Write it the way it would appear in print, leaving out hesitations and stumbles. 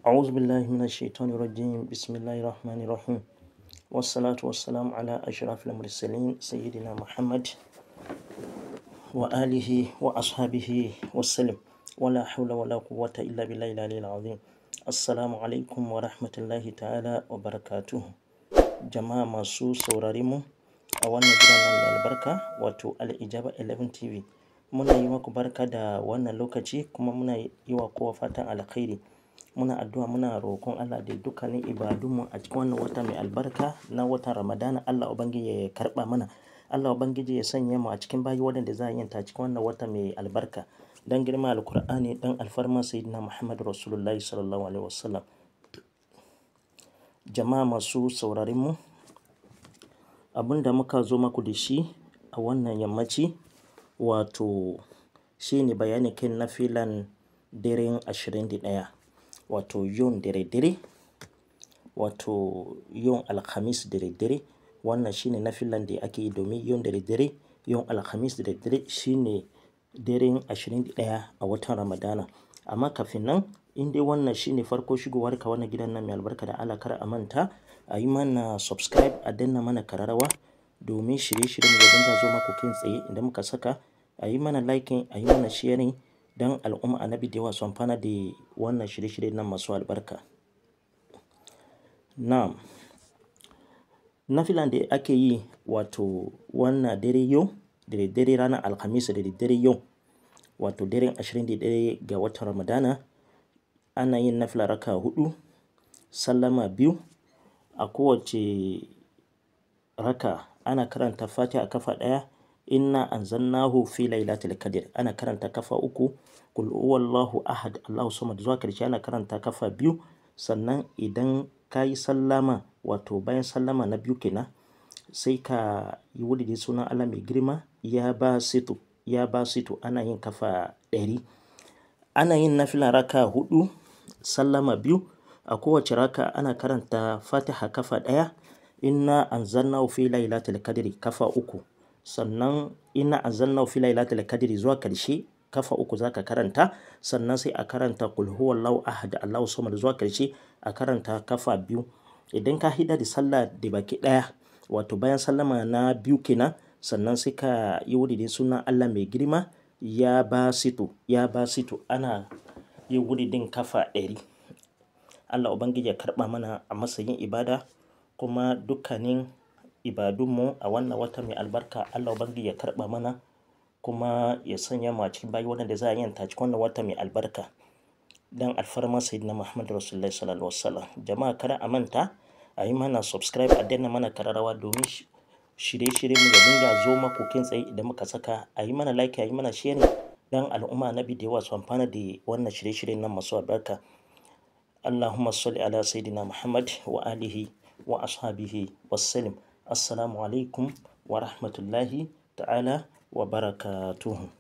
أعوذ بالله من الشيطان الرجيم بسم الله الرحمن الرحيم والصلاة والسلام على أشرف المرسلين سيدنا محمد وآله وأصحابه وسلم ولا حول ولا قوة إلا بالله العلي العظيم. السلام عليكم ورحمة الله تعالى وبركاته. Jama'a masu saurarimu a wannan gidan nan mai albarka wato Al-Ijaba 11 TV, muna yi maku barka da wannan lokaci kuma muna yi wa kowa fatan alkhairi. Muna addu'a muna roƙon Allah da dukkanin ibadunmu a cikin wannan wata mai albarka na watan Ramadana. Allah Ubangiji ya karɓa mana, Allah Ubangiji ya sanya mu a cikin bayi waɗanda za a yanta cikin wannan wata mai albarka dan girma Alkur'ani dan alfarma Sayyidina Muhammad Rasulullahi sallallahu alaihi wasallam. Jama'a masu sauraronmu, abin da muka zo maku da shi a wannan yammaci wato shine bayani kan nafilan daren 21 wato yon dare wato yon alhamis dare. Wannan shine nafilan da ake yi domin yon dare, yon alhamis dare shine daren 21 a watan Ramadana. Amma kafin nan, in dai wannan shine farko shigowar ka wannan gidan nan mai albarka da Allah, kar a manta a yi mana subscribe, a danna mana kararrawa domin shirye-shiryen mu dinga zo maku kai tsaye idan muka saka. A yi mana liking, a yi mana sharing dan al'umma annabi da yawa su amfana da wannan shirye-shiryen nan masu albarka. Na'am, nafilan da ake yi wato wannan dare yau dare ranar alhamis da dare yau wato daren 21 ga watan Ramadana, ana yin nafila raka 4, sallama 2. A kowace raka ana karanta Fatiha a kafa 1, inna anzalnahu fi lailatul qadr ana karanta kafa 3, qul huwallahu ahad Allahu samad zuwa karshe ana karanta kafa 2. Sannan idan ka yi sallama wato bayan sallama na 2 kenan, sai ka yi wuri da sunan Allah mai girma ya basitu ana yin kafa 100. Ana yin nafila raka 4, sallama 2. A kowace raka ana karanta Fatiha kafa 1, inna anzalnahu fi lailatul qadri kafa 3. Sannan inna anzalnahu fi lailatul qadri zuwa karshe kafa 3 zaka karanta. Sannan sai a karanta qul huwallahu ahad Allahu samad zuwa karshe a karanta kafa 2. Idan ka hida da sallah da baki daya wato bayan sallama na 2 kenan, sannan sai ka yi wuri da sunan Allah mai girma ya basitu ana yi wuri din kafa 100. Allah Ubangiji ya karɓa mana a matsayin ibada, kuma dukkanin ibadunmu a wannan wata mai albarka Allah Ubangiji ya karɓa mana kuma ya sanya mu a cikin bayi waɗanda za a yanta cikin wannan wata mai albarka dan alfarma Sayyidina Muhammad Rasulullahi sallallahu alaihi wasallam. Jama'a kada a manta a yi mana subscribe, a danna mana kararrawa domin shirye-shiryen mu da dinga zo maku kai tsaye idan muka saka. A yi mana like, a yi mana sharing dan al'umma annabi da yawa su amfana da wannan shirye-shiryen nan masu albarka. Allahumma salli ala Sayyidina Muhammad wa alihi wa ashabihi wassalam. Assalamu alaikum wa rahmatullahi ta'ala wa barakatuhu.